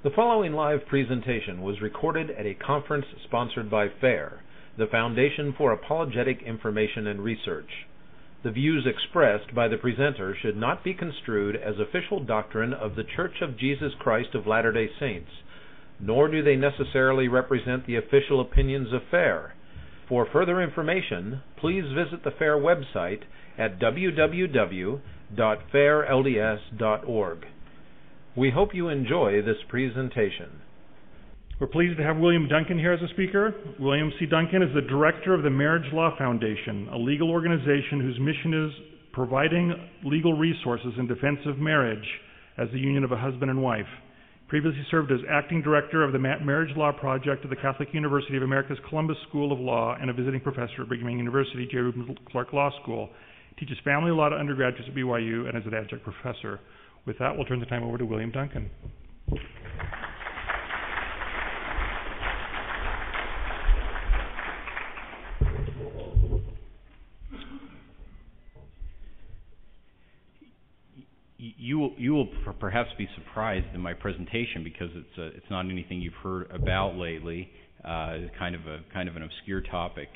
The following live presentation was recorded at a conference sponsored by FAIR, the Foundation for Apologetic Information and Research. The views expressed by the presenter should not be construed as official doctrine of The Church of Jesus Christ of Latter-day Saints, nor do they necessarily represent the official opinions of FAIR. For further information, please visit the FAIR website at www.fairlds.org. We hope you enjoy this presentation. We're pleased to have William Duncan here as a speaker. William C. Duncan is the director of the Marriage Law Foundation, a legal organization whose mission is providing legal resources in defense of marriage as the union of a husband and wife. Previously served as acting director of the Marriage Law Project at the Catholic University of America's Columbus School of Law and a visiting professor at Brigham Young University, J. Reuben Clark Law School. He teaches family law to undergraduates at BYU and is an adjunct professor. With that, we'll turn the time over to William Duncan. You will perhaps be surprised in my presentation because it's not anything you've heard about lately. It's kind of an obscure topic.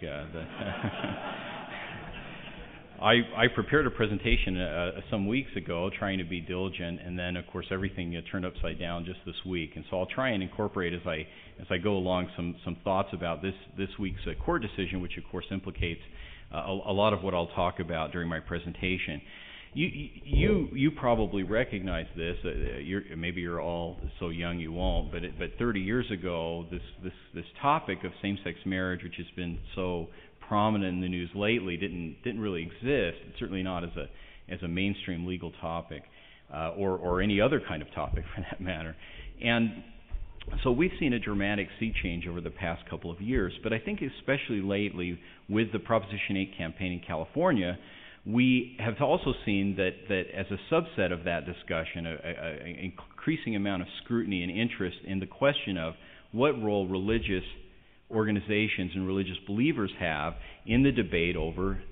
I prepared a presentation some weeks ago, trying to be diligent, and then of course everything turned upside down just this week. And so I'll try and incorporate as I go along some thoughts about this week's court decision, which of course implicates a lot of what I'll talk about during my presentation. You probably recognize this. Maybe you're all so young you won't. But 30 years ago, this topic of same-sex marriage, which has been so prominent in the news lately, didn't really exist. Certainly not as a mainstream legal topic, or any other kind of topic for that matter. And so we've seen a dramatic sea change over the past couple of years. But I think especially lately with the Proposition 8 campaign in California, we have also seen that as a subset of that discussion, an increasing amount of scrutiny and interest in the question of what role religious organizations and religious believers have in the debate over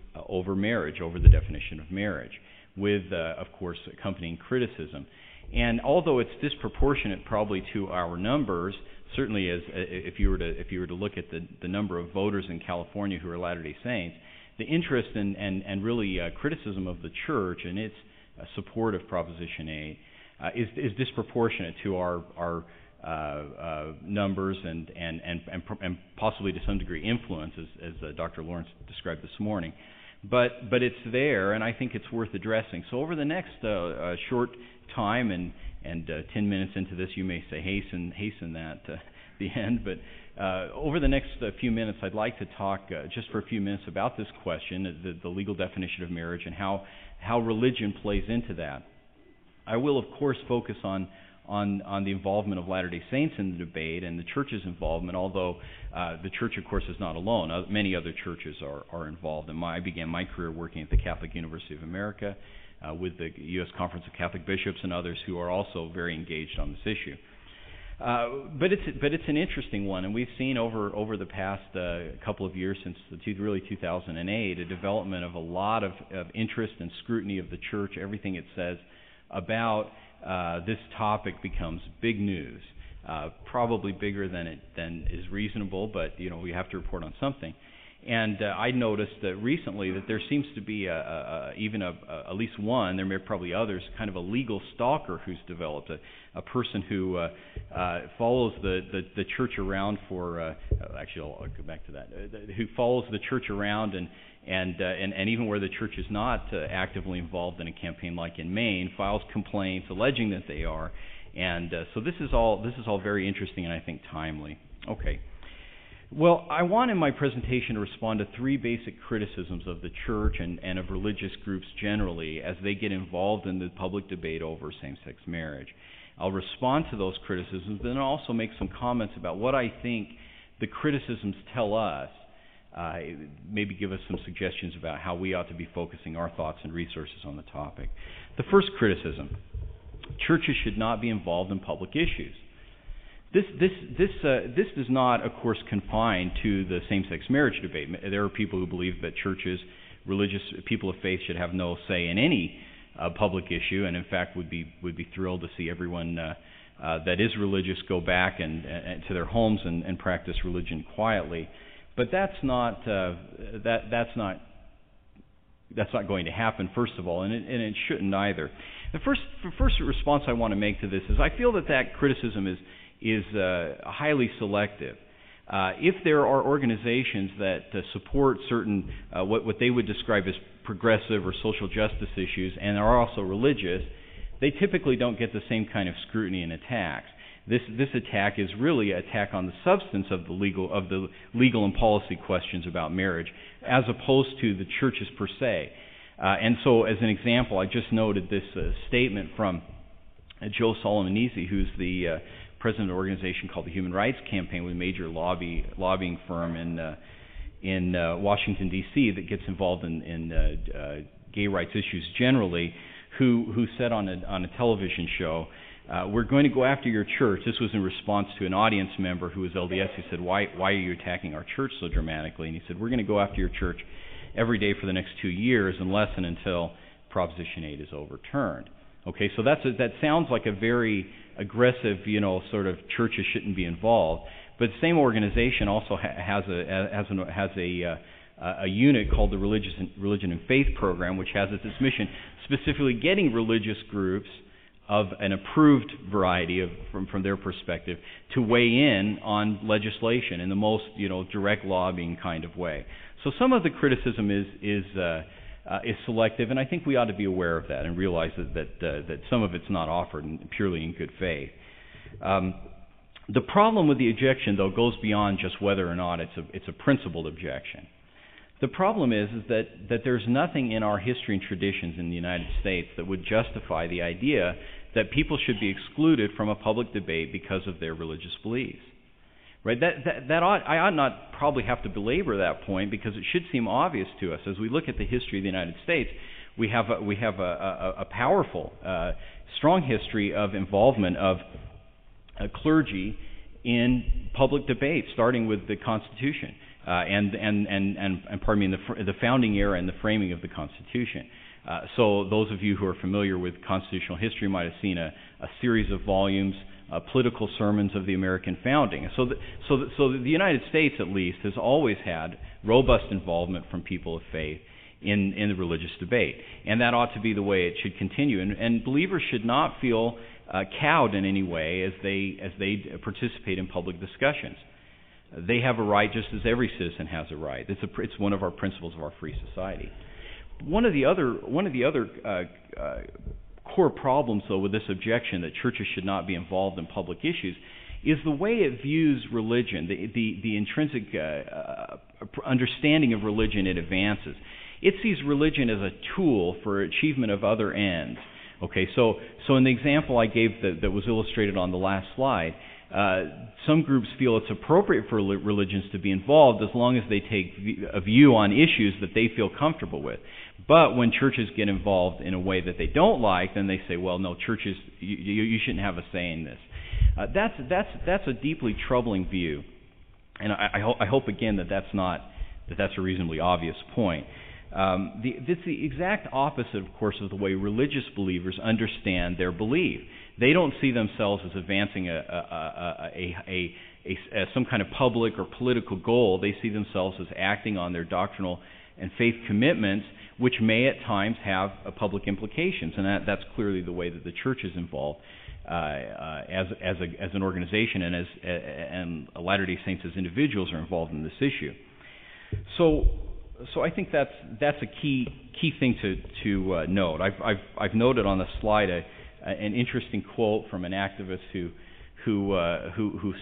marriage, over the definition of marriage, with, of course, accompanying criticism. And although it's disproportionate probably to our numbers, certainly as if you were to look at the number of voters in California who are Latter-day Saints, the interest and really criticism of the church and its support of Proposition 8 is disproportionate to our numbers and possibly to some degree influence, as Dr. Lawrence described this morning. But it's there, and I think it's worth addressing. So over the next short time, and 10 minutes into this, you may say hasten that the end, but over the next few minutes, I'd like to talk just for a few minutes about this question, the legal definition of marriage, and how religion plays into that. I will, of course, focus on the involvement of Latter-day Saints in the debate and the church's involvement, although the church, of course, is not alone. Many other churches are involved. And I began my career working at the Catholic University of America with the U.S. Conference of Catholic Bishops and others who are also very engaged on this issue. But it's an interesting one, and we've seen over the past couple of years since really 2008 a development of a lot of interest and scrutiny of the church. Everything it says about this topic becomes big news, probably bigger than is reasonable, but we have to report on something. And I noticed that recently that there seems to be even at least one, there may be probably others, kind of a legal stalker who's developed, a person who follows the church around for, actually I'll go back to that, who follows the church around and even where the church is not actively involved in a campaign like in Maine, files complaints alleging that they are. And so this is all very interesting and I think timely. Okay. Well, I want in my presentation to respond to three basic criticisms of the church and of religious groups generally as they get involved in the public debate over same-sex marriage. I'll respond to those criticisms, but then I'll also make some comments about what I think the criticisms tell us, maybe give us some suggestions about how we ought to be focusing our thoughts and resources on the topic. The first criticism, churches should not be involved in public issues. This does not, of course, confine to the same-sex marriage debate. There are people who believe that churches, religious people of faith, should have no say in any public issue, and in fact would be thrilled to see everyone that is religious go back and to their homes and practice religion quietly. But that's not going to happen, first of all, and it shouldn't either. The first response I want to make to this is I feel that criticism is highly selective. If there are organizations that support certain what they would describe as progressive or social justice issues and are also religious, they typically don't get the same kind of scrutiny and attacks. This attack is really an attack on the substance of the legal and policy questions about marriage, as opposed to the churches per se. And so, as an example, I just noted this statement from Joe Solomonese, who's the president of an organization called the Human Rights Campaign, with a major lobbying firm in Washington D.C. that gets involved in gay rights issues generally. Who said on a television show, "We're going to go after your church." This was in response to an audience member who was LDS. He said, "Why are you attacking our church so dramatically?" And he said, "We're going to go after your church every day for the next 2 years, unless and until Proposition 8 is overturned." Okay, so that sounds like a very aggressive, sort of churches shouldn't be involved. But the same organization also has a unit called the Religion and Faith Program, which has as its mission specifically getting religious groups of an approved variety from their perspective to weigh in on legislation in the most direct lobbying kind of way. So some of the criticism is selective, and I think we ought to be aware of that and realize that some of it's not offered purely in good faith. The problem with the objection, though, goes beyond just whether or not it's a principled objection. The problem is that there's nothing in our history and traditions in the United States that would justify the idea that people should be excluded from a public debate because of their religious beliefs. Right? I ought not probably have to belabor that point, because it should seem obvious to us as we look at the history of the United States. We have a powerful, strong history of involvement of clergy in public debate, starting with the Constitution. In the founding era and the framing of the Constitution. So those of you who are familiar with constitutional history might have seen a series of volumes, political sermons of the American founding. So the United States, at least, has always had robust involvement from people of faith in the religious debate, and that ought to be the way it should continue. And believers should not feel cowed in any way as they participate in public discussions. They have a right just as every citizen has a right. It's one of our principles of our free society. One of the other core problems, though, with this objection that churches should not be involved in public issues is the way it views religion, the intrinsic understanding of religion it advances. It sees religion as a tool for achievement of other ends. Okay, so in the example I gave that was illustrated on the last slide, some groups feel it's appropriate for religions to be involved as long as they take a view on issues that they feel comfortable with. But when churches get involved in a way that they don't like, then they say, well, no, churches, you shouldn't have a say in this. That's a deeply troubling view, and I hope again that's a reasonably obvious point. It's the exact opposite, of course, of the way religious believers understand their belief. They don't see themselves as advancing some kind of public or political goal. They see themselves as acting on their doctrinal and faith commitments, which may at times have public implications, and that's clearly the way that the church is involved as an organization, and Latter-day Saints as individuals are involved in this issue. So I think that's a key thing to note. I've noted on the slide an interesting quote from an activist who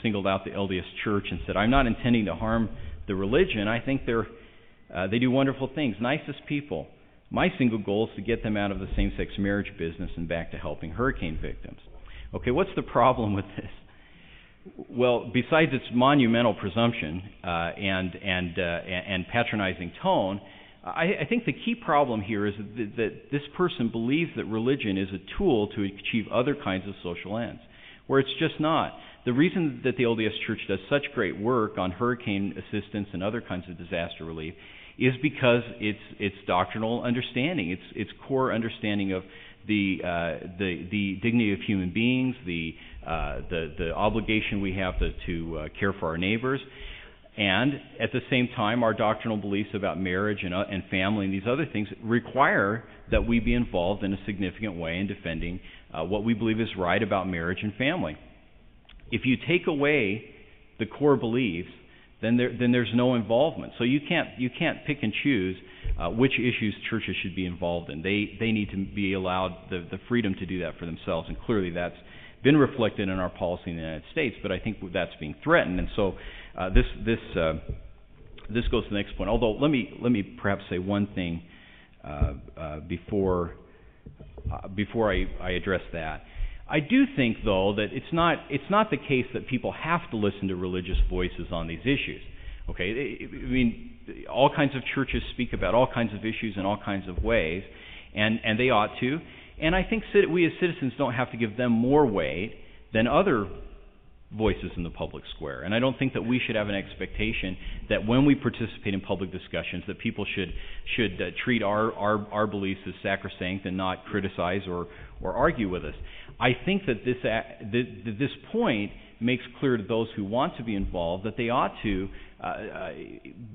singled out the LDS Church and said, "I'm not intending to harm the religion. I think they do wonderful things, nicest people. My single goal is to get them out of the same-sex marriage business and back to helping hurricane victims." Okay, what's the problem with this? Well, besides its monumental presumption and patronizing tone, I think the key problem here is that this person believes that religion is a tool to achieve other kinds of social ends, where it's just not. The reason that the LDS Church does such great work on hurricane assistance and other kinds of disaster relief is because its doctrinal understanding, its core understanding of the dignity of human beings, the obligation we have to care for our neighbors, and at the same time, our doctrinal beliefs about marriage and family and these other things require that we be involved in a significant way in defending what we believe is right about marriage and family. If you take away the core beliefs, then there's no involvement. So you can't pick and choose which issues churches should be involved in. They need to be allowed the freedom to do that for themselves, and clearly that's been reflected in our policy in the United States. But I think that's being threatened, and so this goes to the next point. Although let me perhaps say one thing before I address that. I do think, though, that it's not the case that people have to listen to religious voices on these issues. Okay, I mean, all kinds of churches speak about all kinds of issues in all kinds of ways, and they ought to. And I think we as citizens don't have to give them more weight than other voices in the public square. And I don't think that we should have an expectation that when we participate in public discussions that people should treat our beliefs as sacrosanct and not criticize or argue with us. I think that this point makes clear to those who want to be involved that they ought to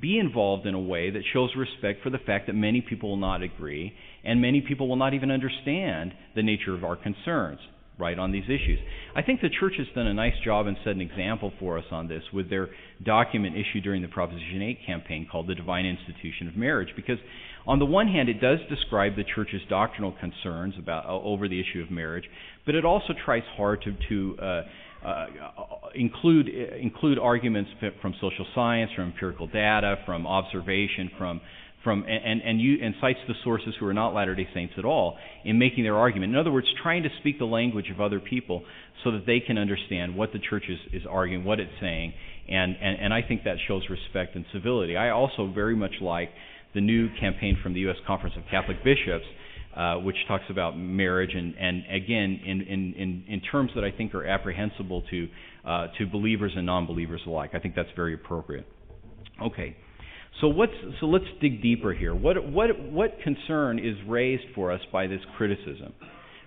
be involved in a way that shows respect for the fact that many people will not agree and many people will not even understand the nature of our concerns, right, on these issues. I think the church has done a nice job and set an example for us on this with their document issued during the Proposition 8 campaign called The Divine Institution of Marriage, because on the one hand it does describe the church's doctrinal concerns over the issue of marriage, but it also tries hard to include arguments from social science, from empirical data, from observation, and cites the sources who are not Latter-day Saints at all in making their argument. In other words, trying to speak the language of other people so that they can understand what the church is arguing, what it's saying, and I think that shows respect and civility. I also very much like the new campaign from the U.S. Conference of Catholic Bishops, which talks about marriage, and again in terms that I think are apprehensible to believers and non-believers alike. I think that's very appropriate. Okay. So let's dig deeper here. What concern is raised for us by this criticism?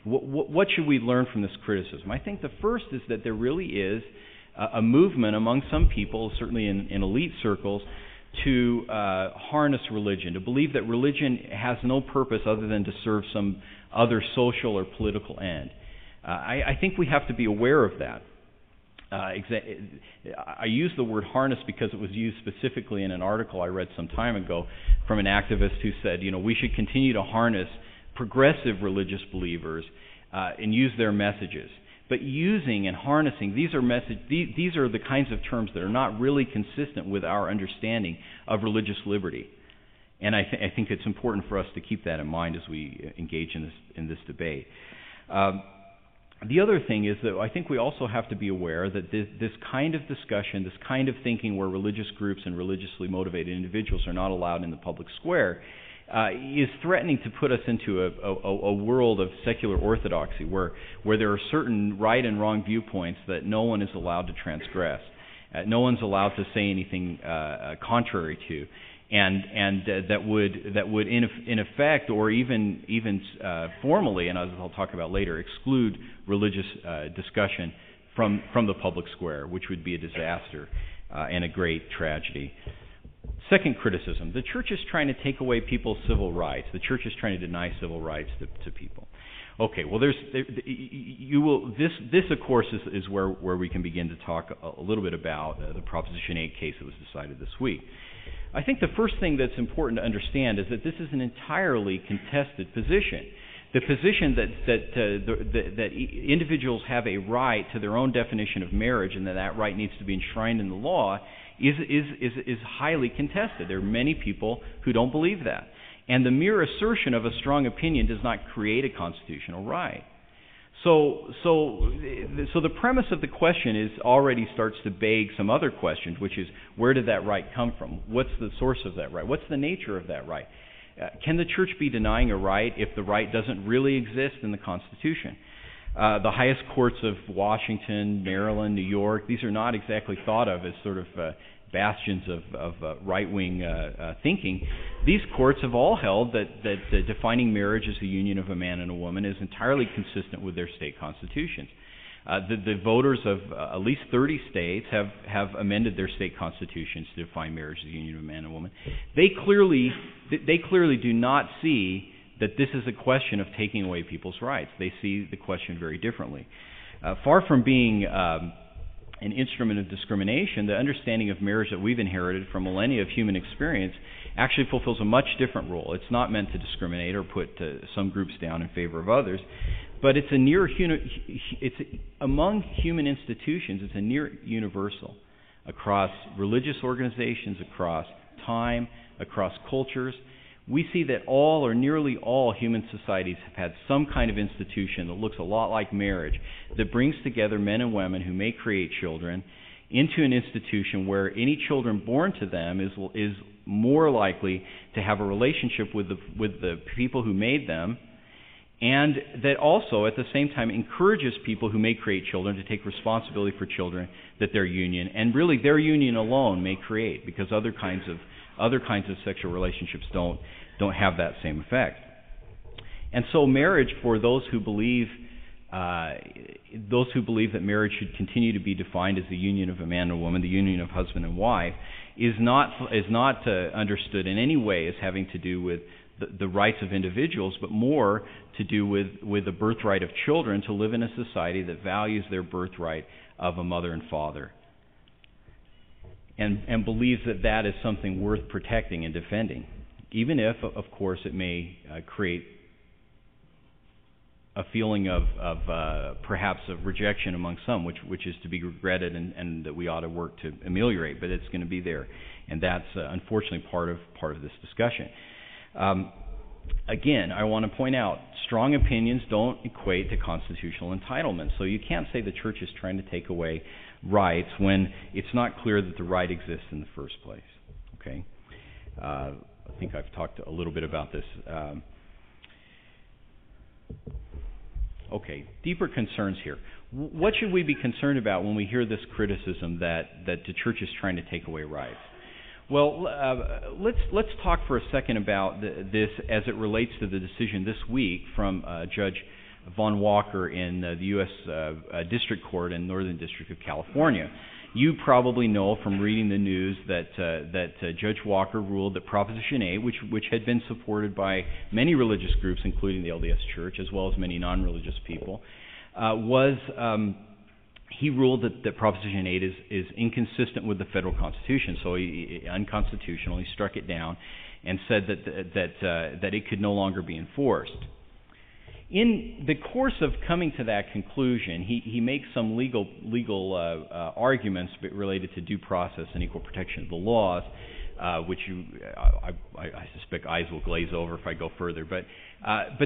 What should we learn from this criticism? I think the first is that there really is a movement among some people, certainly in elite circles, to harness religion, to believe that religion has no purpose other than to serve some other social or political end. I think we have to be aware of that. I use the word harness because it was used specifically in an article I read some time ago from an activist who said, we should continue to harness progressive religious believers and use their messages. But using and harnessing, these are the kinds of terms that are not really consistent with our understanding of religious liberty. And I think it's important for us to keep that in mind as we engage in this debate. The other thing is that I think we also have to be aware that this kind of discussion, this kind of thinking where religious groups and religiously motivated individuals are not allowed in the public square is threatening to put us into a world of secular orthodoxy where there are certain right and wrong viewpoints that no one is allowed to transgress. No one's allowed to say anything contrary to. And that would in effect, or even formally, and as I'll talk about later, exclude religious discussion from the public square, which would be a disaster and a great tragedy. Second criticism: the church is trying to take away people's civil rights. The church is trying to deny civil rights to people. Okay, well, this of course is where we can begin to talk a little bit about the Proposition 8 case that was decided this week. I think the first thing that's important to understand is that this is an entirely contested position. The position that individuals have a right to their own definition of marriage and that right needs to be enshrined in the law is highly contested. There are many people who don't believe that. And the mere assertion of a strong opinion does not create a constitutional right. So the premise of the question already starts to beg some other questions, which is, where did that right come from? What's the source of that right? What's the nature of that right? Can the church be denying a right if the right doesn't really exist in the Constitution? The highest courts of Washington, Maryland, New York, these are not exactly thought of as sort of bastions of right-wing thinking, these courts have all held that defining marriage as the union of a man and a woman is entirely consistent with their state constitutions. The voters of at least 30 states have amended their state constitutions to define marriage as the union of a man and a woman. They clearly do not see that this is a question of taking away people's rights. They see the question very differently. Far from being an instrument of discrimination, the understanding of marriage that we've inherited from millennia of human experience actually fulfills a much different role. It's not meant to discriminate or put some groups down in favor of others, but it's among human institutions. It's a near universal across religious organizations, across time, across cultures. We see that all or nearly all human societies have had some kind of institution that looks a lot like marriage, that brings together men and women who may create children into an institution where any children born to them is more likely to have a relationship with the people who made them, and that also at the same time encourages people who may create children to take responsibility for children that their union, and really their union alone, may create, because other kinds of sexual relationships don't have that same effect. And so marriage, for those who believe that marriage should continue to be defined as the union of a man and a woman, the union of husband and wife, is not understood in any way as having to do with the rights of individuals, but more to do with the birthright of children to live in a society that values their birthright of a mother and father, and believes that is something worth protecting and defending, even if, of course, it may create a feeling of perhaps of rejection among some, which is to be regretted and that we ought to work to ameliorate. But it's going to be there, and that's unfortunately part of this discussion. Again, I want to point out, strong opinions don't equate to constitutional entitlement. So you can't say the church is trying to take away rights when it's not clear that the right exists in the first place. Okay, I think I've talked a little bit about this. Okay, deeper concerns here. What should we be concerned about when we hear this criticism that the church is trying to take away rights? Well, let's talk for a second about this as it relates to the decision this week from Judge Von Walker in the U.S. District Court in Northern District of California. You probably know from reading the news that Judge Walker ruled that Proposition 8, which had been supported by many religious groups, including the LDS Church, as well as many non-religious people, he ruled that Proposition 8 is inconsistent with the federal Constitution, so he unconstitutional. He struck it down and said that it could no longer be enforced. In the course of coming to that conclusion, he makes some legal arguments related to due process and equal protection of the laws, which I suspect eyes will glaze over if I go further. But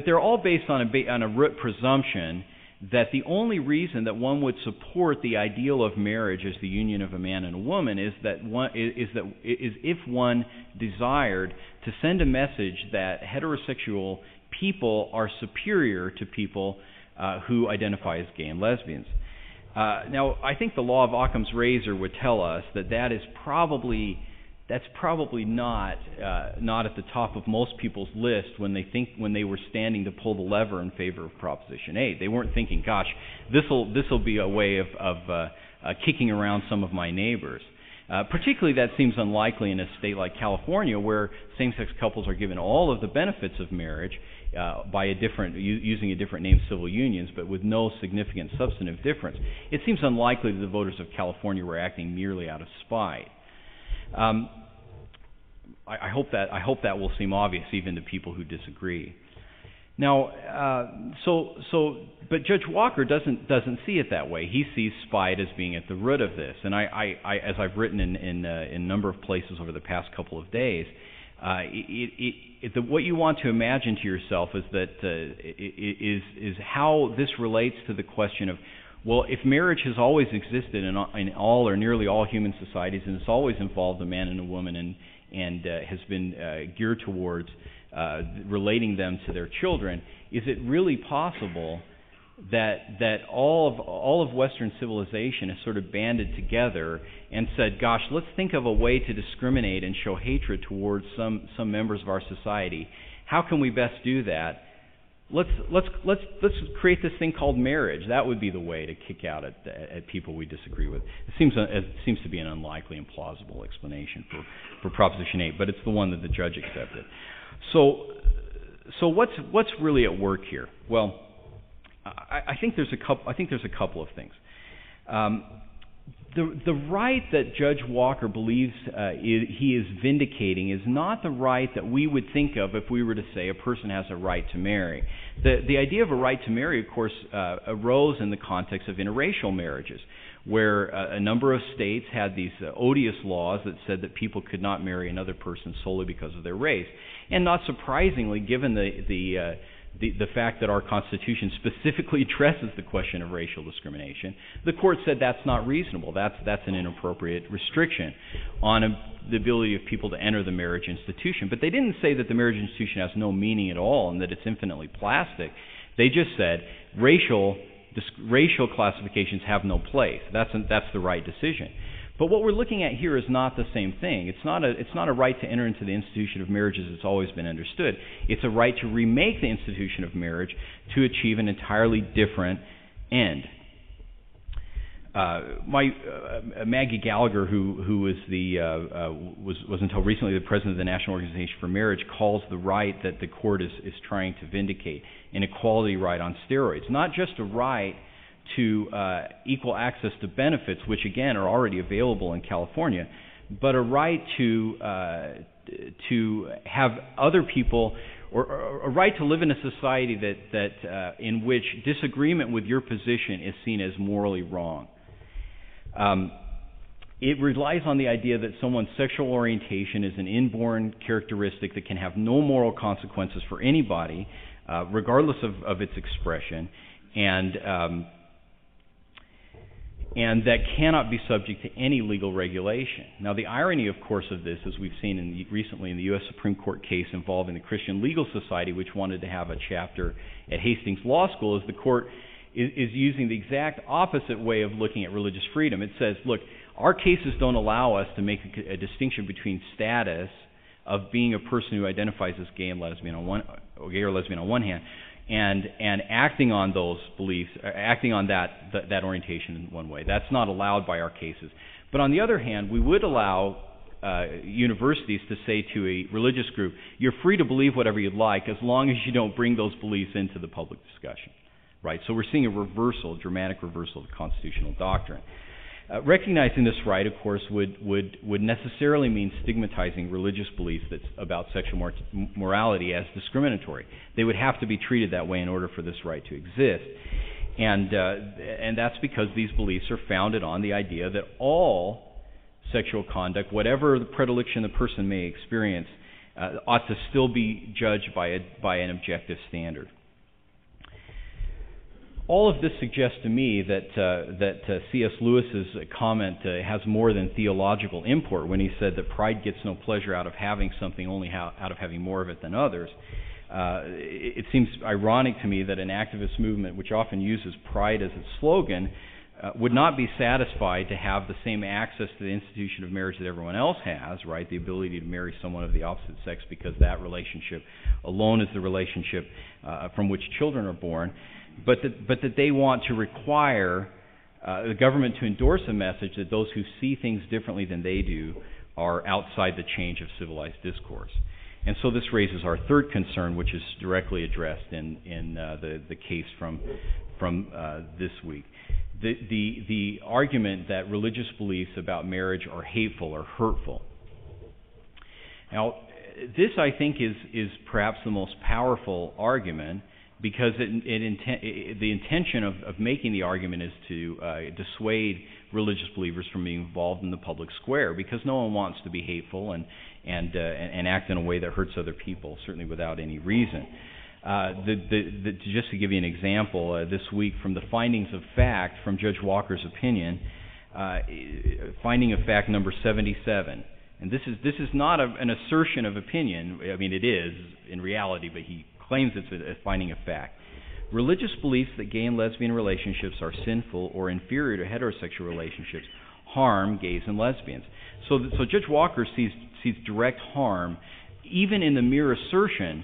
they're all based on a root presumption that the only reason that one would support the ideal of marriage as the union of a man and a woman is if one desired to send a message that heterosexual people are superior to people who identify as gay and lesbians. Now, I think the law of Occam's razor would tell us that's probably not at the top of most people's list when they were standing to pull the lever in favor of Proposition 8. They weren't thinking, "Gosh, this'll be a way of kicking around some of my neighbors." Particularly, that seems unlikely in a state like California, where same-sex couples are given all of the benefits of marriage by using a different name, civil unions, but with no significant substantive difference. It seems unlikely that the voters of California were acting merely out of spite. I hope that will seem obvious even to people who disagree. Now, but Judge Walker doesn't see it that way. He sees spite as being at the root of this, and I as I've written in a number of places over the past couple of days, what you want to imagine to yourself is how this relates to the question of, well, if marriage has always existed in all or nearly all human societies, and it's always involved a man and a woman, and has been geared towards relating them to their children, is it really possible that all of Western civilization has sort of banded together and said, gosh, let's think of a way to discriminate and show hatred towards some members of our society. How can we best do that? Let's create this thing called marriage. That would be the way to kick out at people we disagree with. It seems to be an unlikely and plausible explanation for Proposition 8, but it's the one that the judge accepted. So what's really at work here? Well, I think there's a couple of things. The right that Judge Walker believes he is vindicating is not the right that we would think of if we were to say a person has a right to marry. The idea of a right to marry, of course, arose in the context of interracial marriages, where a number of states had these odious laws that said that people could not marry another person solely because of their race. And not surprisingly, given the fact that our Constitution specifically addresses the question of racial discrimination, the court said that's not reasonable. That's an inappropriate restriction on the ability of people to enter the marriage institution. But they didn't say that the marriage institution has no meaning at all and that it's infinitely plastic. They just said racial classifications have no place. That's the right decision. But what we're looking at here is not the same thing. It's not a right to enter into the institution of marriage as it's always been understood. It's a right to remake the institution of marriage to achieve an entirely different end. Maggie Gallagher, who was until recently the president of the National Organization for Marriage, calls the right that the court is trying to vindicate an equality right on steroids. Not just a right to equal access to benefits, which again are already available in California, but a right to have other people, or a right to live in a society that in which disagreement with your position is seen as morally wrong. It relies on the idea that someone's sexual orientation is an inborn characteristic that can have no moral consequences for anybody, regardless of its expression, and that cannot be subject to any legal regulation. Now, the irony, of course, of this, as we've seen recently in the U.S. Supreme Court case involving the Christian Legal Society, which wanted to have a chapter at Hastings Law School, is the court is using the exact opposite way of looking at religious freedom. It says, look, our cases don't allow us to make a distinction between status of being a person who identifies as gay and lesbian on one, or gay or lesbian on one hand, and acting on those beliefs, acting on that orientation in one way. That's not allowed by our cases. But on the other hand, we would allow universities to say to a religious group, you're free to believe whatever you'd like as long as you don't bring those beliefs into the public discussion. Right? So we're seeing a dramatic reversal of the constitutional doctrine. Recognizing this right, of course, would necessarily mean stigmatizing religious beliefs about sexual morality as discriminatory. They would have to be treated that way in order for this right to exist. And that's because these beliefs are founded on the idea that all sexual conduct, whatever the predilection the person may experience, ought to still be judged by an objective standard. All of this suggests to me that C.S. Lewis's comment has more than theological import when he said that pride gets no pleasure out of having something, only out of having more of it than others. It seems ironic to me that an activist movement, which often uses pride as its slogan, would not be satisfied to have the same access to the institution of marriage that everyone else has, right? The ability to marry someone of the opposite sex because that relationship alone is the relationship from which children are born. But that they want to require the government to endorse a message that those who see things differently than they do are outside the change of civilized discourse. And so this raises our third concern, which is directly addressed in the case from this week. The argument that religious beliefs about marriage are hateful or hurtful. Now, this, I think, is perhaps the most powerful argument, because the intention of making the argument is to dissuade religious believers from being involved in the public square, because no one wants to be hateful and act in a way that hurts other people, certainly without any reason. Just to give you an example, this week from the findings of fact from Judge Walker's opinion, finding of fact number 77. And this is not an assertion of opinion. I mean, it is in reality, but he claims it's a finding of fact. religious beliefs that gay and lesbian relationships are sinful or inferior to heterosexual relationships harm gays and lesbians. So Judge Walker sees direct harm even in the mere assertion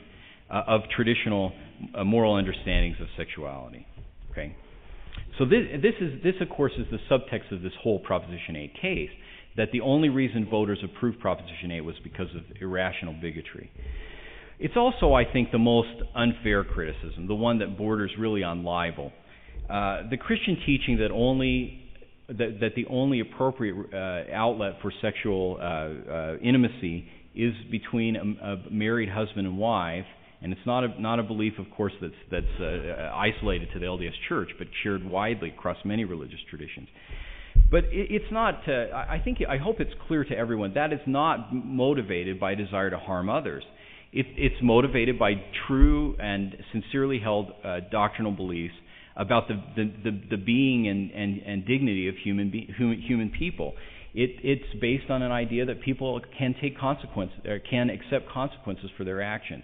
of traditional moral understandings of sexuality. Okay, so this of course is the subtext of this whole Proposition 8 case, that the only reason voters approved Proposition 8 was because of irrational bigotry. It's also, I think, the most unfair criticism, the one that borders really on libel. The Christian teaching that the only appropriate outlet for sexual intimacy is between a married husband and wife, and it's not a belief, of course, that's isolated to the LDS Church, but shared widely across many religious traditions. But it's not. I hope it's clear to everyone that is not motivated by a desire to harm others. It's motivated by true and sincerely held doctrinal beliefs about the being and dignity of human people. It's based on an idea that people can take consequences, or can accept consequences for their actions,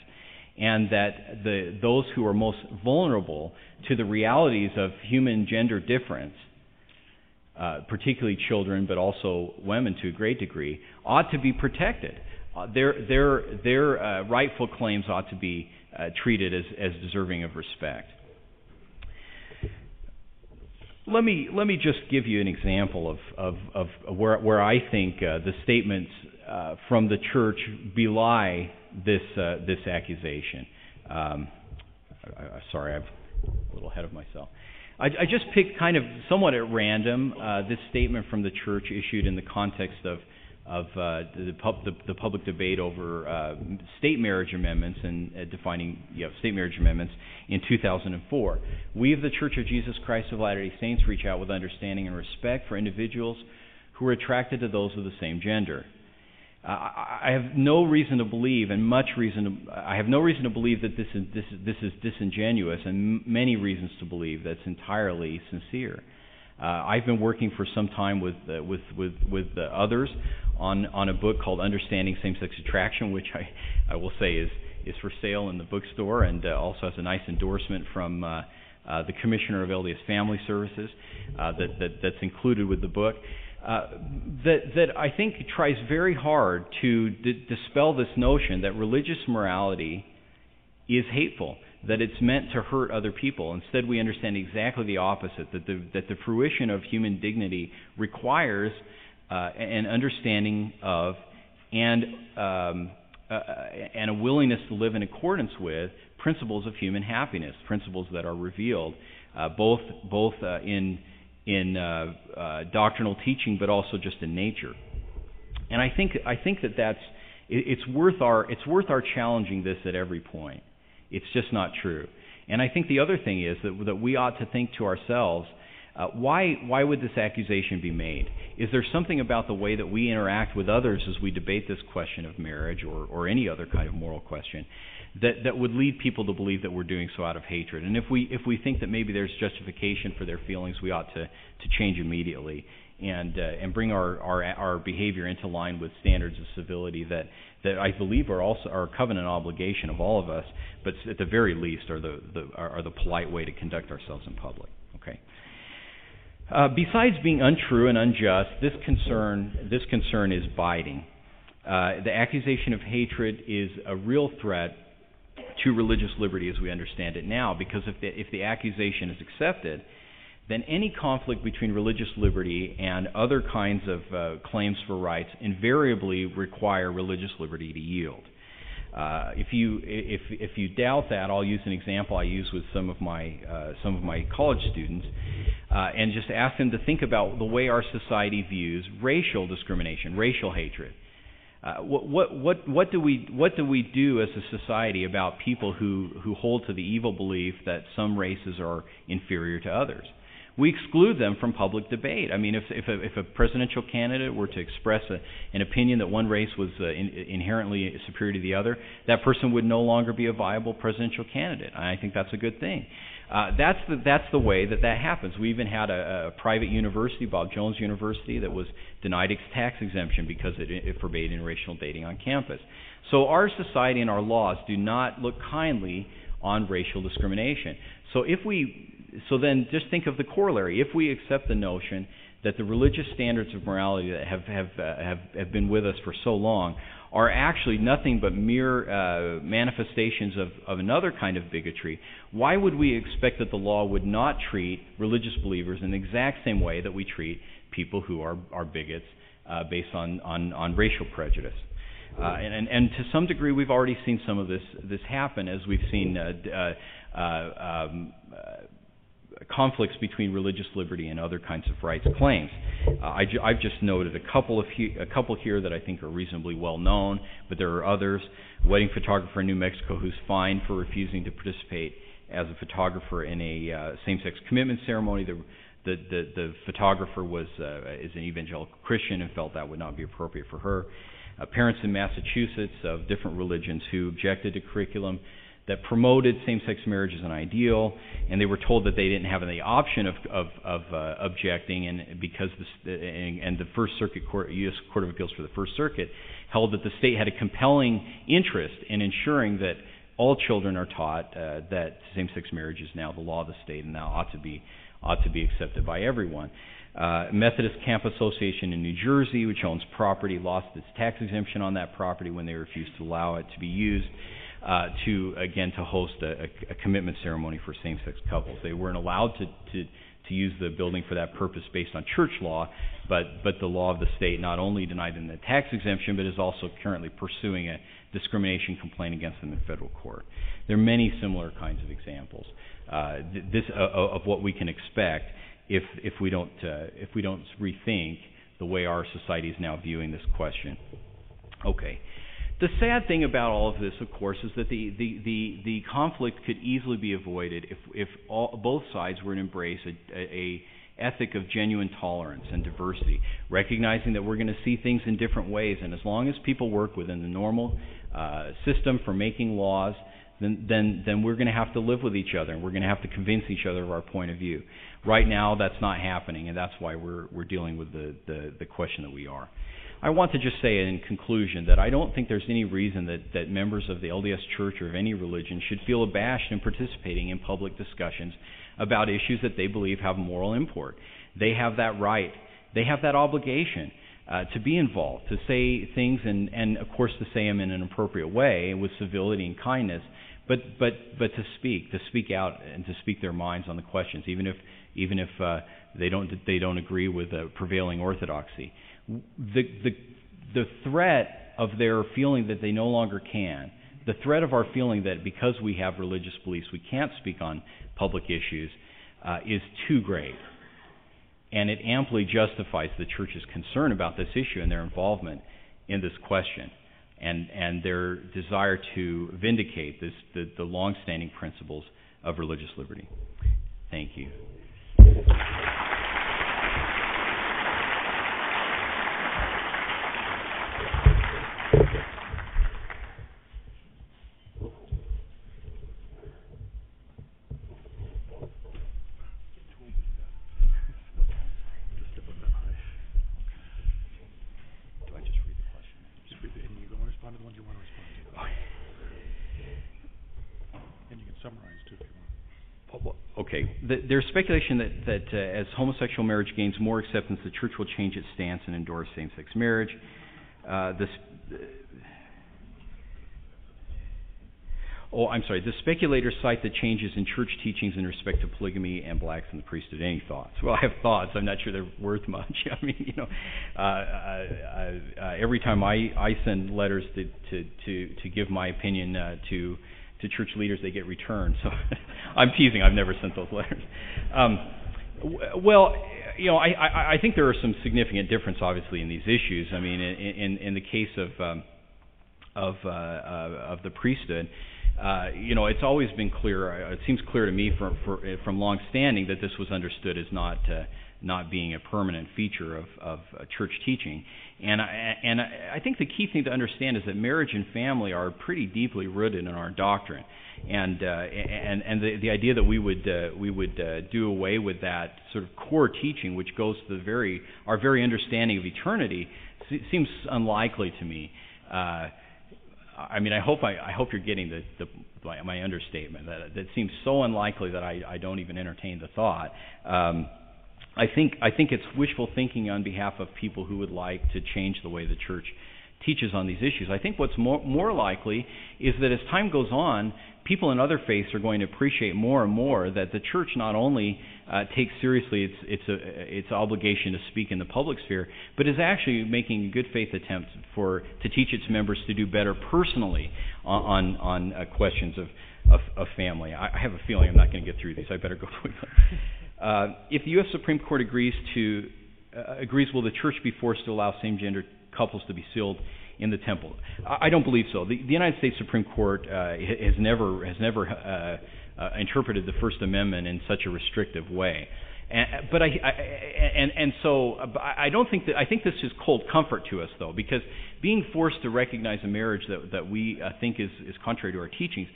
and that those who are most vulnerable to the realities of human gender difference, particularly children, but also women to a great degree, ought to be protected. Their rightful claims ought to be treated as deserving of respect. Let me just give you an example of where I think the statements from the church belie this accusation. Sorry, I'm a little ahead of myself. I just picked kind of somewhat at random this statement from the church issued in the context of the public debate over state marriage amendments and defining state marriage amendments in 2004. We of the Church of Jesus Christ of Latter-day Saints reach out with understanding and respect for individuals who are attracted to those of the same gender. I have no reason to believe, I have no reason to believe that this is disingenuous, and many reasons to believe that's entirely sincere. I've been working for some time with others on a book called Understanding Same-Sex Attraction, which I will say is for sale in the bookstore, and also has a nice endorsement from the Commissioner of LDS Family Services that's included with the book. That I think tries very hard to dispel this notion that religious morality is hateful, that it's meant to hurt other people. Instead, we understand exactly the opposite, that the fruition of human dignity requires an understanding of and a willingness to live in accordance with principles of human happiness, principles that are revealed both in doctrinal teaching, but also just in nature. And I think that it's worth our challenging this at every point. It's just not true. And I think the other thing is that we ought to think to ourselves, why would this accusation be made? Is there something about the way that we interact with others as we debate this question of marriage or any other kind of moral question that would lead people to believe that we're doing so out of hatred? And if we think that maybe there's justification for their feelings, we ought to change immediately and bring our behavior into line with standards of civility that I believe are also our covenant obligation of all of us, but at the very least are the polite way to conduct ourselves in public. Okay. Besides being untrue and unjust, this concern is biting. The accusation of hatred is a real threat to religious liberty as we understand it now, because if the accusation is accepted, then any conflict between religious liberty and other kinds of claims for rights invariably require religious liberty to yield. If you doubt that, I'll use an example I use with some of my college students, and just ask them to think about the way our society views racial discrimination, racial hatred. What do we do as a society about people who hold to the evil belief that some races are inferior to others? We exclude them from public debate. I mean, if a presidential candidate were to express an opinion that one race was inherently superior to the other, that person would no longer be a viable presidential candidate. I think that's a good thing. That's the way that happens. We even had a private university, Bob Jones University, that was denied its tax exemption because it forbade interracial dating on campus. So our society and our laws do not look kindly on racial discrimination. So then just think of the corollary. If we accept the notion that the religious standards of morality that have been with us for so long are actually nothing but mere manifestations of another kind of bigotry, why would we expect that the law would not treat religious believers in the exact same way that we treat people who are bigots based on racial prejudice? And to some degree, we've already seen some of this happen, as we've seen conflicts between religious liberty and other kinds of rights claims. I've just noted a couple here that I think are reasonably well known, but there are others. A wedding photographer in New Mexico who's fined for refusing to participate as a photographer in a same-sex commitment ceremony. The photographer is an evangelical Christian and felt that would not be appropriate for her. Parents in Massachusetts of different religions who objected to curriculum that promoted same-sex marriage as an ideal, and they were told that they didn't have any option of objecting, and because the First Circuit Court, U.S. Court of Appeals for the First Circuit, held that the state had a compelling interest in ensuring that all children are taught that same-sex marriage is now the law of the state and now ought to be accepted by everyone. Methodist Camp Association in New Jersey, which owns property, lost its tax exemption on that property when they refused to allow it to be used to host a commitment ceremony for same-sex couples. They weren't allowed to use the building for that purpose based on church law, but the law of the state not only denied them the tax exemption, but is also currently pursuing a discrimination complaint against them in federal court. There are many similar kinds of examples of what we can expect if we don't rethink the way our society is now viewing this question. Okay. The sad thing about all of this, of course, is that the conflict could easily be avoided if both sides were to embrace a ethic of genuine tolerance and diversity, recognizing that we're going to see things in different ways, and as long as people work within the normal system for making laws, then we're going to have to live with each other, and we're going to have to convince each other of our point of view. Right now, that's not happening, and that's why we're dealing with the question that we are. I want to just say in conclusion that I don't think there's any reason that members of the LDS Church or of any religion should feel abashed in participating in public discussions about issues that they believe have moral import. They have that right. They have that obligation to be involved, to say things and of course to say them in an appropriate way with civility and kindness, but to speak out and to speak their minds on the questions, even if they don't agree with prevailing orthodoxy. The threat of their feeling that they no longer can, the threat of our feeling that because we have religious beliefs we can't speak on public issues is too great. And it amply justifies the Church's concern about this issue and their involvement in this question and their desire to vindicate the long-standing principles of religious liberty. Thank you. There's speculation that as homosexual marriage gains more acceptance, the Church will change its stance and endorse same-sex marriage. The speculators cite the changes in Church teachings in respect to polygamy and blacks in the priesthood. Any thoughts? Well, I have thoughts. I'm not sure they're worth much. I mean, every time I send letters to give my opinion to church leaders, they get returned. So I'm teasing. I've never sent those letters. I think there are some significant differences, obviously, in these issues. I mean, in the case of the priesthood, it's always been clear. It seems clear to me from long standing that this was understood as not being a permanent feature of church teaching. And I think the key thing to understand is that marriage and family are pretty deeply rooted in our doctrine, and the idea that we would do away with that sort of core teaching, which goes to our very understanding of eternity, seems unlikely to me. I mean, I hope you're getting my understatement. That seems so unlikely that I don't even entertain the thought. I think it's wishful thinking on behalf of people who would like to change the way the church teaches on these issues. I think what's more likely is that as time goes on, people in other faiths are going to appreciate more and more that the church not only takes seriously its obligation to speak in the public sphere, but is actually making a good faith attempt to teach its members to do better personally on questions of family. I have a feeling I'm not going to get through these. I better go quickly. If the U.S. Supreme Court agrees, will the church be forced to allow same-gender couples to be sealed in the temple? I don't believe so. The United States Supreme Court has never interpreted the First Amendment in such a restrictive way. So I don't think that. I think this is cold comfort to us, though, because being forced to recognize a marriage that we think is contrary to our teachings,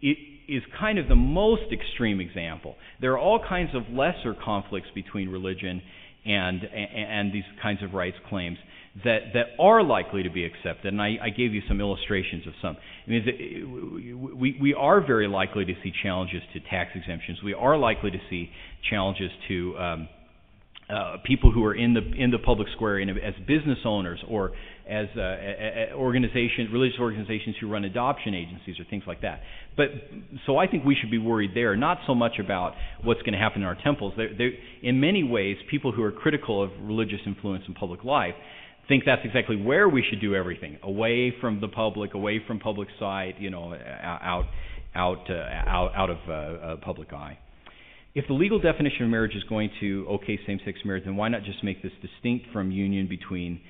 it is kind of the most extreme example. There are all kinds of lesser conflicts between religion and these kinds of rights claims that are likely to be accepted, and I gave you some illustrations of some. I mean, we are very likely to see challenges to tax exemptions. We are likely to see challenges to people who are in the public square as business owners or as religious organizations who run adoption agencies or things like that. So I think we should be worried there, not so much about what's going to happen in our temples. In many ways, people who are critical of religious influence in public life think that's exactly where we should do everything, away from the public, away from public sight, out of public eye. If the legal definition of marriage is going to okay same-sex marriage, then why not just make this distinct from union between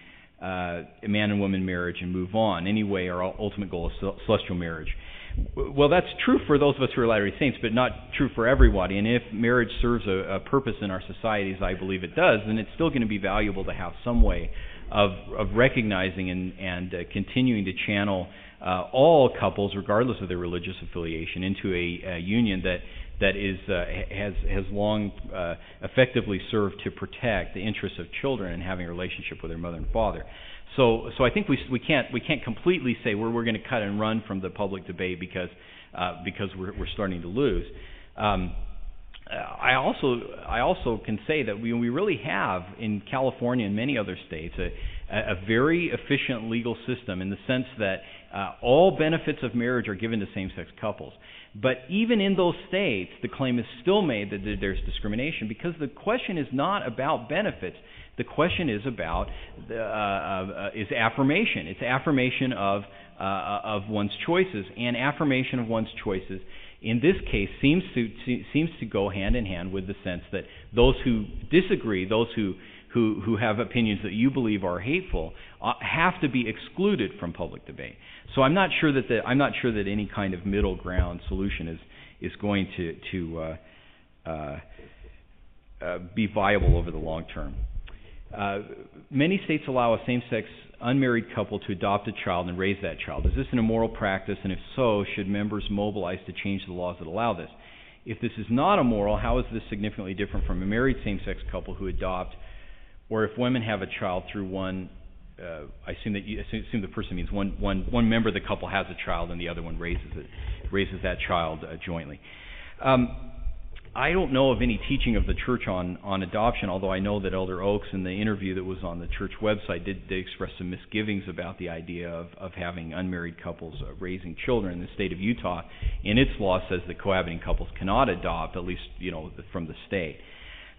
a man and woman marriage and move on? Anyway, our ultimate goal is celestial marriage. Well, that's true for those of us who are Latter-day Saints, but not true for everybody. And if marriage serves a purpose in our society, as I believe it does, then it's still going to be valuable to have some way of recognizing and continuing to channel all couples, regardless of their religious affiliation, into a union that has long effectively served to protect the interests of children and having a relationship with their mother and father. So I think we can't completely say we're going to cut and run from the public debate because we're starting to lose. I also can say that we really have in California and many other states a very efficient legal system in the sense that all benefits of marriage are given to same-sex couples. But even in those states, the claim is still made that there's discrimination because the question is not about benefits. The question is about is affirmation. It's affirmation of one's choices, and affirmation of one's choices in this case seems to go hand in hand with the sense that those who disagree, those who have opinions that you believe are hateful, have to be excluded from public debate. So I'm not sure that any kind of middle ground solution is going to be viable over the long term. Many states allow a same-sex unmarried couple to adopt a child and raise that child. Is this an immoral practice, and if so, should members mobilize to change the laws that allow this? If this is not immoral, how is this significantly different from a married same-sex couple who adopt, or if women have a child through one? I assume the person means one member of the couple has a child and the other one raises that child jointly. I don't know of any teaching of the church on adoption, although I know that Elder Oaks, in the interview that was on the church website, did express some misgivings about the idea of having unmarried couples raising children. The state of Utah, in its law, says that cohabiting couples cannot adopt, at least from the state.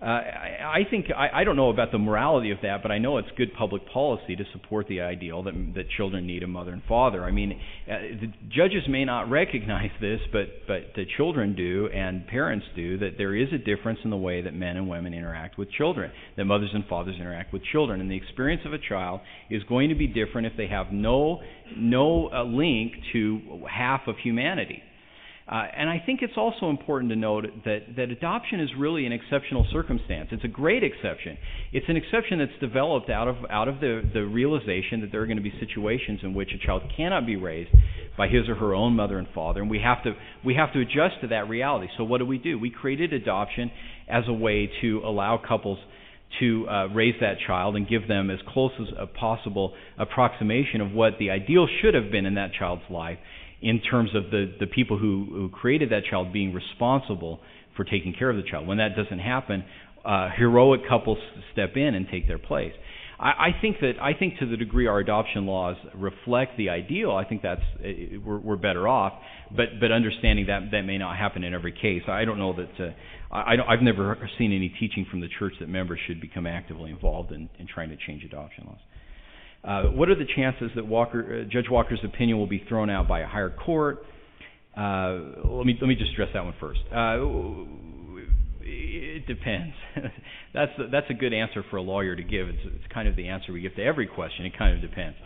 I don't know about the morality of that, but I know it's good public policy to support the ideal that children need a mother and father. I mean, the judges may not recognize this, but the children do and parents do, that there is a difference in the way that men and women interact with children, that mothers and fathers interact with children. And the experience of a child is going to be different if they have no link to half of humanity. And I think it's also important to note that adoption is really an exceptional circumstance. It's a great exception. It's an exception that's developed out of the realization that there are going to be situations in which a child cannot be raised by his or her own mother and father, and we have to adjust to that reality. So what do? We created adoption as a way to allow couples to raise that child and give them as close as a possible approximation of what the ideal should have been in that child's life, in terms of the people who created that child being responsible for taking care of the child. When that doesn't happen, heroic couples step in and take their place. I think to the degree our adoption laws reflect the ideal, I think we're better off. But understanding that may not happen in every case. I don't know that. I've never seen any teaching from the church that members should become actively involved in trying to change adoption laws. What are the chances that Judge Walker's opinion will be thrown out by a higher court? Let me just address that one first. It depends. That's a good answer for a lawyer to give. It's kind of the answer we give to every question. It kind of depends.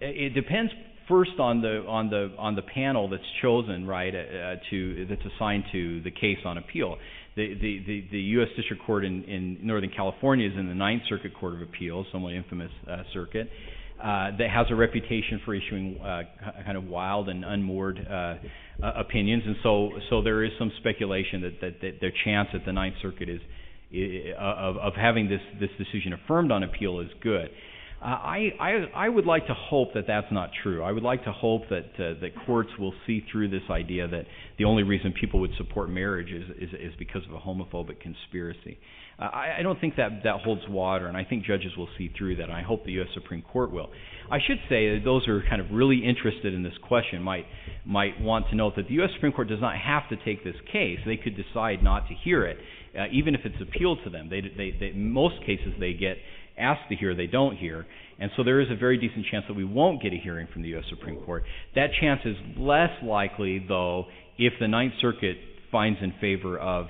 It depends first on the panel that's chosen, right? That's assigned to the case on appeal. The U.S. District Court in Northern California is in the Ninth Circuit Court of Appeals, somewhat infamous circuit, that has a reputation for issuing kind of wild and unmoored opinions, and so there is some speculation that their chance at the Ninth Circuit is of having this decision affirmed on appeal is good. I would like to hope that that's not true. I would like to hope that courts will see through this idea that the only reason people would support marriage is because of a homophobic conspiracy. I don't think that holds water, and I think judges will see through that, and I hope the U.S. Supreme Court will. I should say that those who are kind of really interested in this question might want to note that the U.S. Supreme Court does not have to take this case. They could decide not to hear it, even if it's appealed to them. In most cases, they get asked to hear, they don't hear, and so there is a very decent chance that we won't get a hearing from the U.S. Supreme Court. That chance is less likely, though, if the Ninth Circuit finds in favor of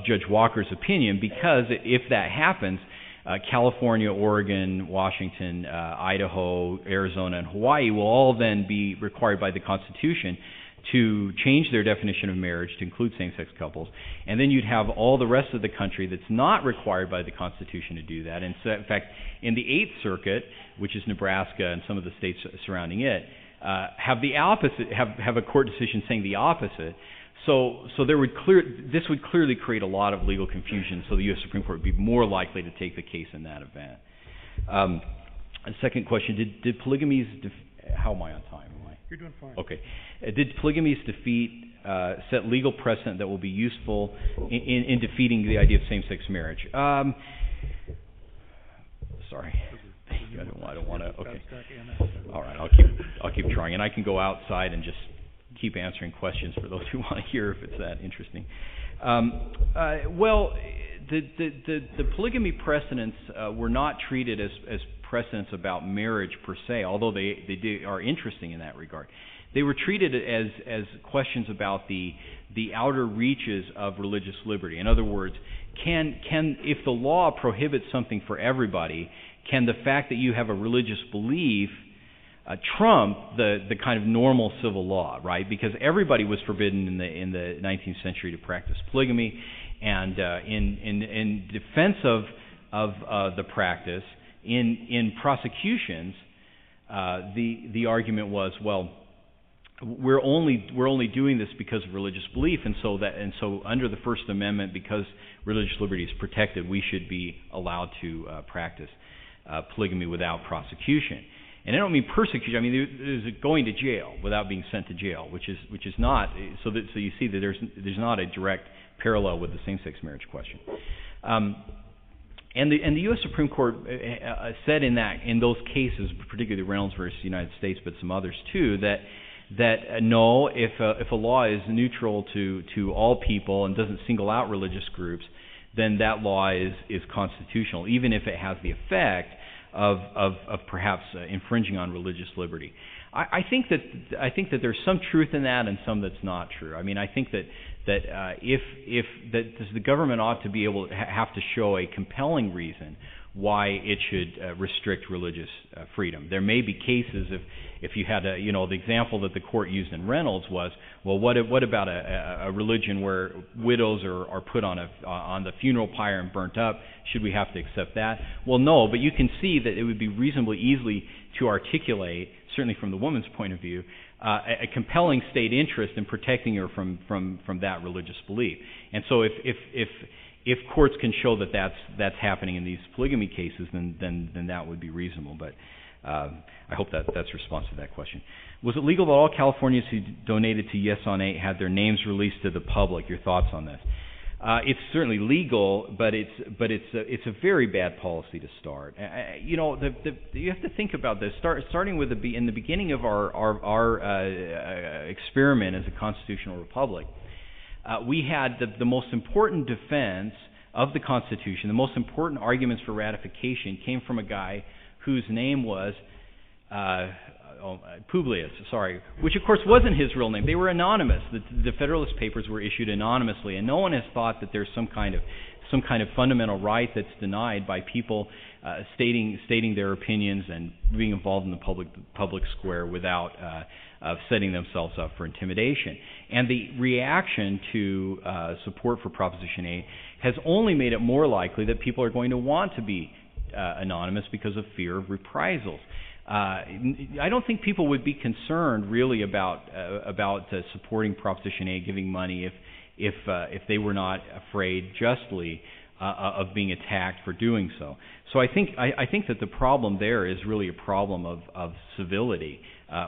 Judge Walker's opinion, because if that happens, California, Oregon, Washington, Idaho, Arizona, and Hawaii will all then be required by the Constitution to change their definition of marriage to include same-sex couples, and then you'd have all the rest of the country that's not required by the Constitution to do that. And so, in fact, in the Eighth Circuit, which is Nebraska and some of the states surrounding it, have the opposite, have a court decision saying the opposite. So this would clearly create a lot of legal confusion. So the U.S. Supreme Court would be more likely to take the case in that event. A second question: Did polygamy's how am I on time? You're doing fine. Okay. Did polygamy's defeat set legal precedent that will be useful in defeating the idea of same-sex marriage? Sorry. I don't want to. Okay. All right. I'll keep trying, and I can go outside and just keep answering questions for those who want to hear if it's that interesting. Well, the polygamy precedents were not treated as precedents about marriage per se, although they are interesting in that regard. They were treated as questions about the outer reaches of religious liberty. In other words, if the law prohibits something for everybody, can the fact that you have a religious belief trump the kind of normal civil law, right? Because everybody was forbidden in the 19th century to practice polygamy, and in defense of the practice, in prosecutions, the argument was, well, we're only doing this because of religious belief, and so under the First Amendment, because religious liberty is protected, we should be allowed to practice polygamy without prosecution. And I don't mean persecution. I mean there's going to jail without being sent to jail, which is not so you see that there's not a direct parallel with the same-sex marriage question. And the U.S. Supreme Court said in those cases, particularly Reynolds versus the United States, but some others too, that no, if a law is neutral to all people and doesn't single out religious groups, then that law is constitutional, even if it has the effect of perhaps infringing on religious liberty. I think that there's some truth in that and some that's not true. I mean, I think that the government ought to be able to have to show a compelling reason why it should restrict religious freedom. There may be cases if you had the example that the court used in Reynolds was, well, what about a religion where widows are put on the funeral pyre and burnt up? Should we have to accept that? Well, no, but you can see that it would be reasonably easily to articulate, certainly from the woman's point of view, a compelling state interest in protecting her from that religious belief. And so if if courts can show that that's happening in these polygamy cases, then that would be reasonable. But I hope that's responsive to that question. Was it legal that all Californians who donated to Yes on 8 had their names released to the public? Your thoughts on this? It's certainly legal, but it's a very bad policy to start. You have to think about this. Starting with in the beginning of our experiment as a constitutional republic, we had the most important defense of the Constitution, the most important arguments for ratification came from a guy whose name was Publius, which of course wasn't his real name. They were anonymous. The Federalist Papers were issued anonymously, and no one has thought that there's some kind of fundamental right that's denied by people stating their opinions and being involved in the public square without setting themselves up for intimidation. And the reaction to support for Proposition 8 has only made it more likely that people are going to want to be anonymous because of fear of reprisals. I don't think people would be concerned really about supporting Proposition 8, giving money, if they were not afraid justly of being attacked for doing so. So I think that the problem there is really a problem of civility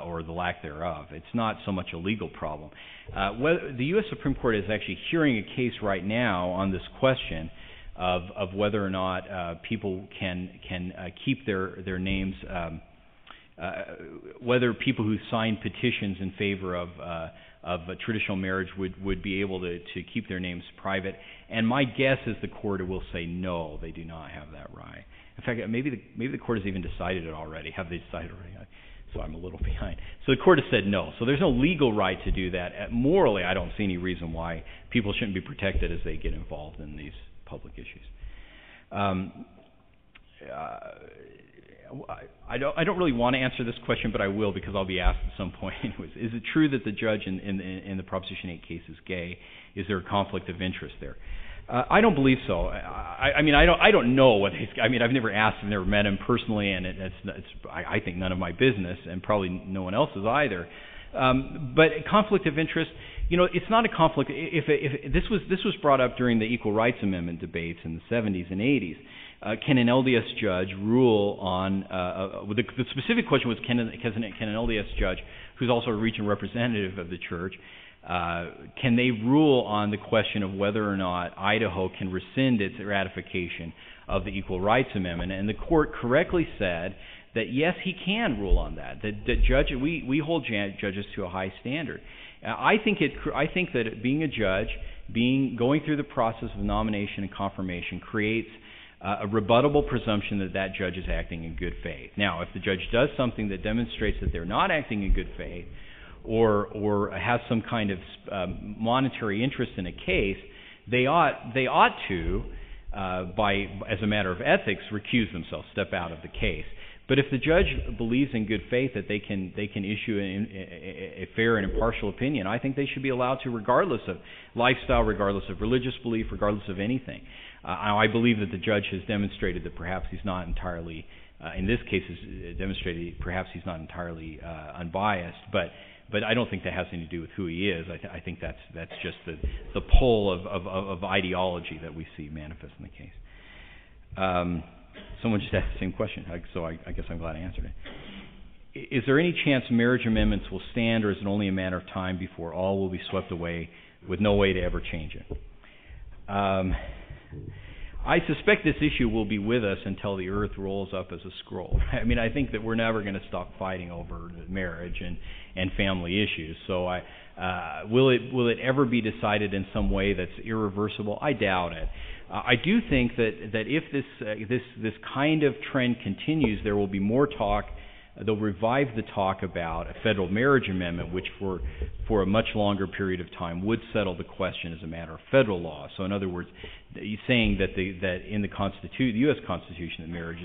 or the lack thereof. It's not so much a legal problem. The U.S. Supreme Court is actually hearing a case right now on this question of whether or not people can keep their names. Whether people who sign petitions in favor of a traditional marriage would be able to keep their names private. And my guess is the court will say no, they do not have that right. In fact, maybe the court has even decided it already. Have they decided already? So I'm a little behind. So the court has said no. So there's no legal right to do that. Morally, I don't see any reason why people shouldn't be protected as they get involved in these public issues. I don't really want to answer this question, but I will because I'll be asked at some point. Is it true that the judge in the Proposition 8 case is gay? Is there a conflict of interest there? I don't believe so. I don't know what he's. I've never asked him, never met him personally, and I think none of my business, and probably no one else's either. But conflict of interest, it's not a conflict. If this was brought up during the Equal Rights Amendment debates in the 70s and 80s. Can an LDS judge rule on the specific question was can an LDS judge, who's also a regional representative of the church, can they rule on the question of whether or not Idaho can rescind its ratification of the Equal Rights Amendment? And the court correctly said that yes, he can rule on that. That we hold judges to a high standard. I think that being a judge, going through the process of nomination and confirmation creates a rebuttable presumption that judge is acting in good faith. Now, if the judge does something that demonstrates that they're not acting in good faith, or has some kind of monetary interest in a case, they ought to, as a matter of ethics, recuse themselves, step out of the case. But if the judge believes in good faith that they can issue a fair and impartial opinion, I think they should be allowed to, regardless of lifestyle, regardless of religious belief, regardless of anything. I believe that the judge has demonstrated that perhaps he's not entirely, in this case, has demonstrated perhaps he's not entirely unbiased, but I don't think that has anything to do with who he is. I think that's just the pull of ideology that we see manifest in the case. Someone just asked the same question, so I guess I'm glad I answered it. Is there any chance marriage amendments will stand, or is it only a matter of time before all will be swept away with no way to ever change it? I suspect this issue will be with us until the earth rolls up as a scroll. I think that we're never going to stop fighting over marriage and family issues. So will it ever be decided in some way that's irreversible? I doubt it. I do think that if this kind of trend continues, there will be more talk. They'll revive the talk about a federal marriage amendment, which for a much longer period of time would settle the question as a matter of federal law. So, in other words, saying that in the U.S. Constitution, that marriage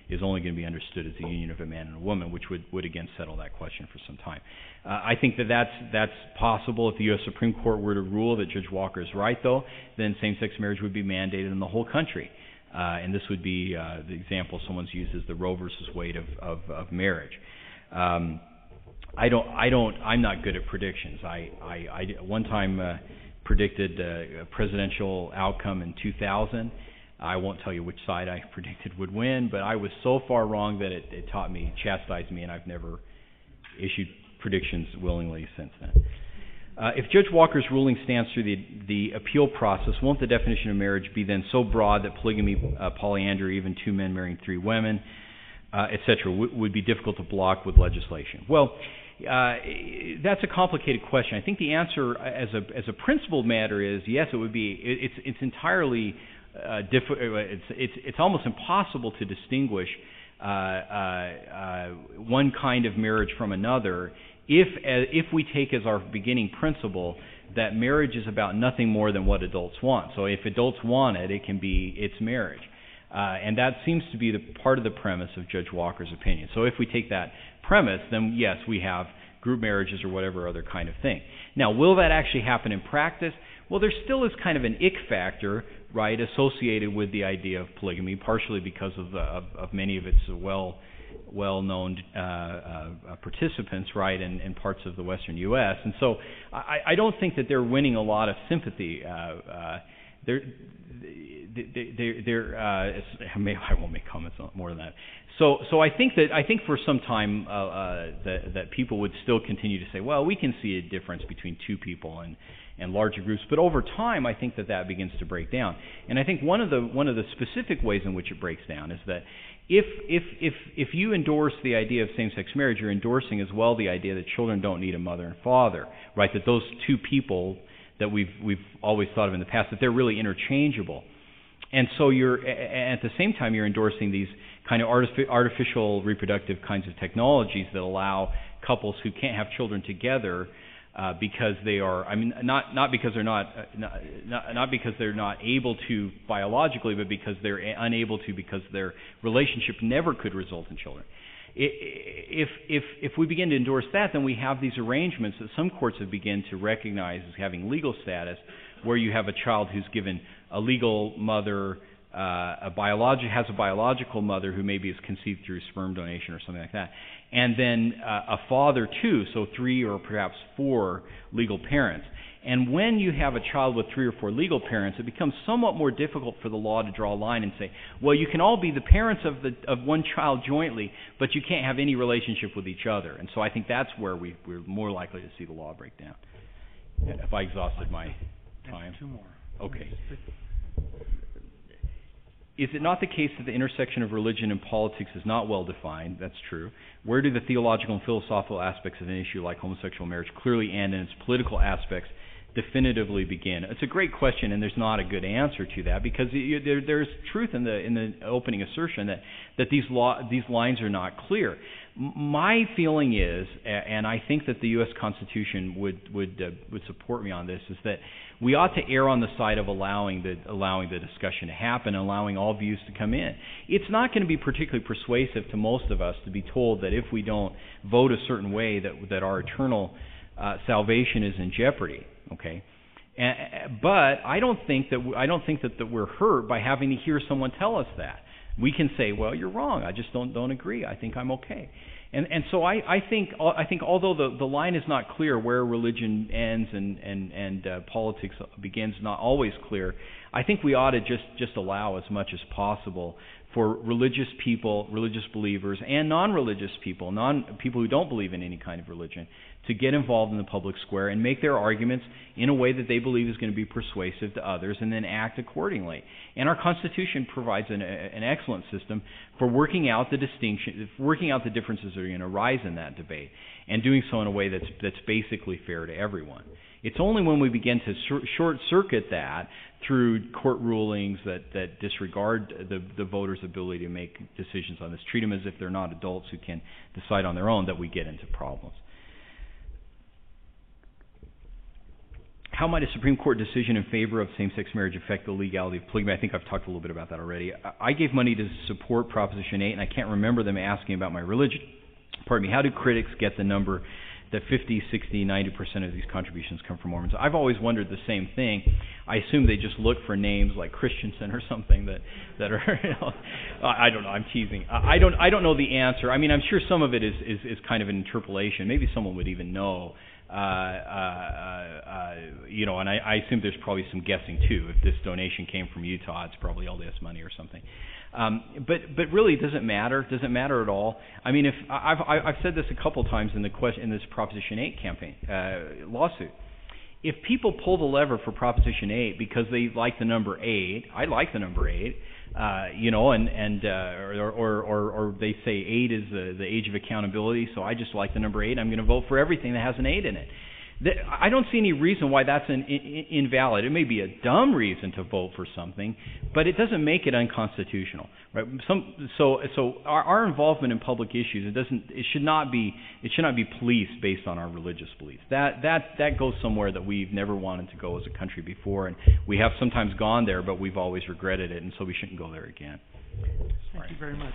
is only going to be understood as the union of a man and a woman, which would again settle that question for some time. I think that's possible. If the U.S. Supreme Court were to rule that Judge Walker is right, though, then same-sex marriage would be mandated in the whole country. And this would be the example someone's used as the Roe versus Wade of marriage. I'm not good at predictions. I one time predicted a presidential outcome in 2000. I won't tell you which side I predicted would win, but I was so far wrong that it chastised me, and I've never issued predictions willingly since then. If Judge Walker's ruling stands through the appeal process, won't the definition of marriage be then so broad that polygamy, polyandry, even two men marrying three women, etc., would be difficult to block with legislation? Well, that's a complicated question. I think the answer, as a principled matter, is yes. It would be. It's entirely it's almost impossible to distinguish one kind of marriage from another if we take as our beginning principle that marriage is about nothing more than what adults want. So if adults want it, it's marriage. And that seems to be the part of the premise of Judge Walker's opinion. So if we take that premise, then yes, we have group marriages or whatever other kind of thing. Now, will that actually happen in practice? Well, there still is kind of an ick factor, right, associated with the idea of polygamy, partially because of many of its well-known participants, right, in parts of the western U.S. And so I don't think that they're winning a lot of sympathy. I won't make comments on more than that. So I think for some time that people would still continue to say, well, we can see a difference between two people and larger groups, but over time I think that begins to break down. And I think one of the specific ways in which it breaks down is that if you endorse the idea of same-sex marriage, you're endorsing as well the idea that children don't need a mother and father, right? That those two people that we've always thought of in the past, that they're really interchangeable. And so at the same time, you're endorsing these kind of artificial reproductive kinds of technologies that allow couples who can't have children together because they are, not because they're not able to biologically, but because they're unable to because their relationship never could result in children. If we begin to endorse that, then we have these arrangements that some courts have begun to recognize as having legal status, where you have a child who's given a legal mother, has a biological mother who maybe is conceived through sperm donation or something like that, and then a father too, so 3 or perhaps 4 legal parents. And when you have a child with 3 or 4 legal parents, it becomes somewhat more difficult for the law to draw a line and say, well, you can all be the parents of one child jointly, but you can't have any relationship with each other. And so I think that's where we're more likely to see the law break down. If I exhausted my time. 2 more. Okay. Is it not the case that the intersection of religion and politics is not well defined? That's true. Where do the theological and philosophical aspects of an issue like homosexual marriage clearly end and its political aspects definitively begin? It's a great question, and there's not a good answer to that, because there's truth in the opening assertion that these lines are not clear. My feeling is, and I think that the U.S. Constitution would support me on this, is that we ought to err on the side of allowing the discussion to happen, allowing all views to come in. It's not going to be particularly persuasive to most of us to be told that if we don't vote a certain way that our eternal salvation is in jeopardy. Okay, but I don't think that we're hurt by having to hear someone tell us that. We can say, well, you're wrong. I just don't agree. I think I'm okay. And so I think although the line is not clear where religion ends and politics begins, not always clear, I think we ought to just allow as much as possible for religious people, religious believers, and non-religious people, people who don't believe in any kind of religion, to get involved in the public square and make their arguments in a way that they believe is going to be persuasive to others, and then act accordingly. And our Constitution provides an excellent system for working out the differences that are going to arise in that debate, and doing so in a way that's basically fair to everyone. It's only when we begin to short-circuit that through court rulings that disregard the voters' ability to make decisions on this, treat them as if they're not adults who can decide on their own, that we get into problems. How might a Supreme Court decision in favor of same-sex marriage affect the legality of polygamy? I think I've talked a little bit about that already. I gave money to support Proposition 8, and I can't remember them asking about my religion. Pardon me. How do critics get the number that 50, 60, 90% of these contributions come from Mormons? I've always wondered the same thing. I assume they just look for names like Christensen or something that are, I don't know, I'm teasing. I don't know the answer. I mean, I'm sure some of it is kind of an interpolation. Maybe someone would even know you know, and I assume there's probably some guessing too. If this donation came from Utah, it's probably LDS money or something. But really, does it matter? Does it matter at all? I mean, if I've said this a couple times in this Proposition 8 campaign lawsuit. If people pull the lever for Proposition 8 because they like the number 8, I like the number 8, you know, or they say 8 is the age of accountability, so I just like the number 8. I'm going to vote for everything that has an 8 in it. I don't see any reason why that's invalid. It may be a dumb reason to vote for something, but it doesn't make it unconstitutional, right? So our involvement in public issues, it should not be policed based on our religious beliefs. That goes somewhere that we've never wanted to go as a country before, and we have sometimes gone there, but we've always regretted it, and so we shouldn't go there again. Thank you very much.